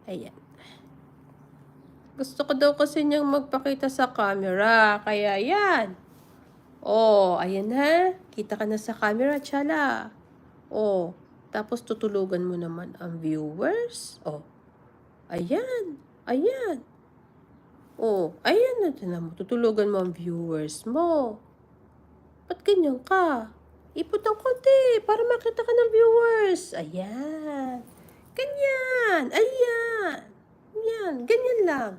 Ayan. Gusto ko daw kasi niyang magpakita sa camera. Kaya yan. Oh, ayan ha. Kita ka na sa camera, Chala. Oh, tapos tutulugan mo naman ang viewers. Oh, ayan. Ayan. Oh, ayan na. Tinan mo. Tutulugan mo ang viewers mo. Ba't ganyan ka? Ipot ng konti para makita ka ng viewers. Ayan. Ganyan. Ayan. Yan. Ganyan lang.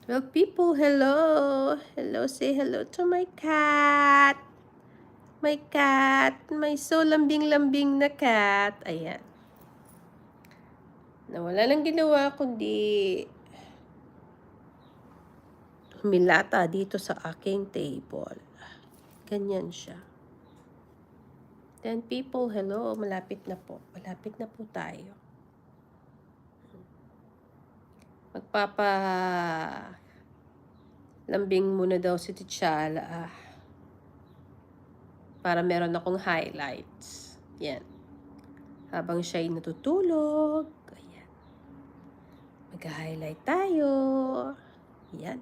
Well, people, hello. Hello, say hello to my cat. My cat. My so lambing-lambing na cat. Ayan. Na wala lang ginawa kundi humilata dito sa aking table. Ganyan siya. Then people, hello. Malapit na po. Malapit na po tayo. Lambing muna daw si T'Challa para meron akong highlights. Yan. Habang siya'y natutulog. Ayan. Mag-highlight tayo. Yan.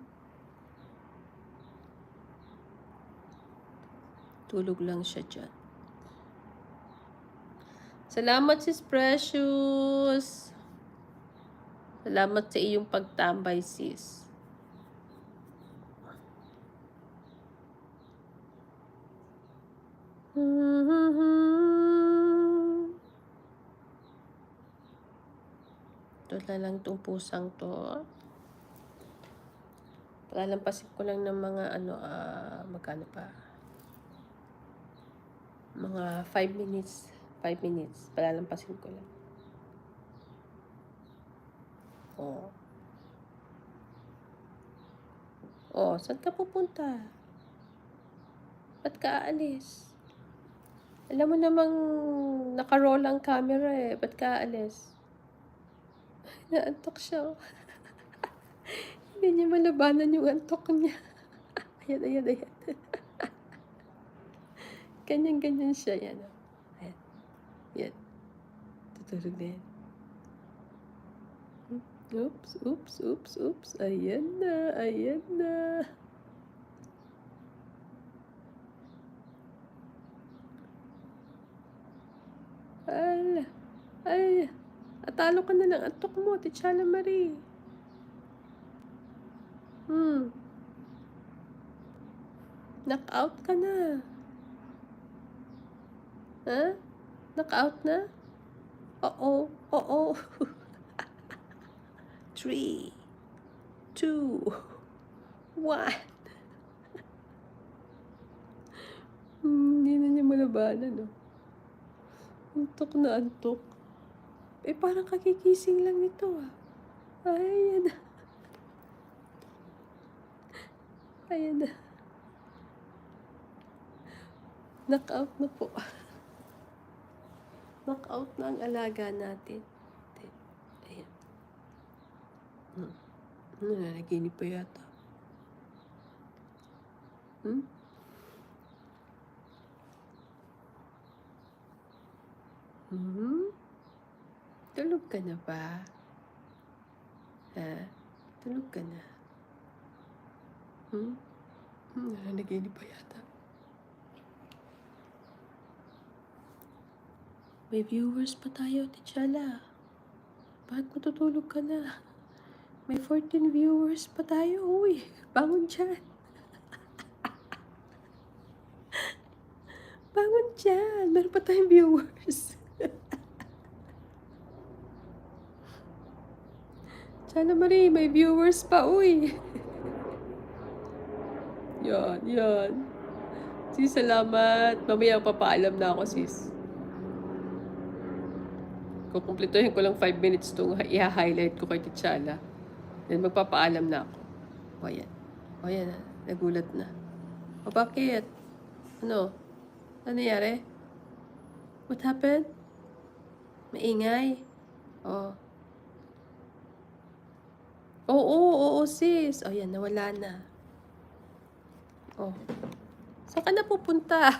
Tulog lang siya dyan. Salamat, Sis Precious. Salamat sa iyong pagtambay, sis. Ito na lang itong pusang to. Palalampasin ko lang ng mga magkano pa? Mga 5 minutes. 5 minutes. Palalampasin ko lang. Oh. Oh, saan ka pupunta? Ba't ka aalis? Alam mo namang nakaroll ang camera eh. Ba't ka aalis? Naantok siya. Hindi niya malabanan yung antok niya. Ayan. Ganyan siya. Yan. Ayan. Yan. Tutulog na yan. Oops. Ayan na. Ay. Atalo ka na lang. Antok mo, T'Challa Marie. Knock-out ka na. Ha? Knock-out na? Oo. 3, 2, 1. Hindi na niya malabanan, no? Antok na antok. Parang kakikising lang nito, ah. Ayan na. Knock-out na po. Knock-out na ang alaga natin. Ayan. Nanaginip pa yata. Tulog ka na ba? Ha? Tulog ka na? Nanaginip pa yata. May viewers pa tayo, T'Challa. Bakit matutulog ka na? May 14 viewers pa tayo. Uy, bangon dyan. Bangon dyan. Meron pa tayong viewers. T'Challa Marie, may viewers pa, uy. Yan. Sis, salamat. Mamaya papaalam na ako, sis. Kukumplituhin ko lang 5 minutes itong i-highlight ko kay T'Challa. Then magpapaalam na ako. O yan na. Nagulat na. O bakit? Ano nangyari? What happened? Maingay? Oo, sis. O yan, nawala na. Saan ka na pupunta?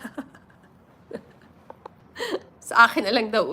Sa akin na lang daw.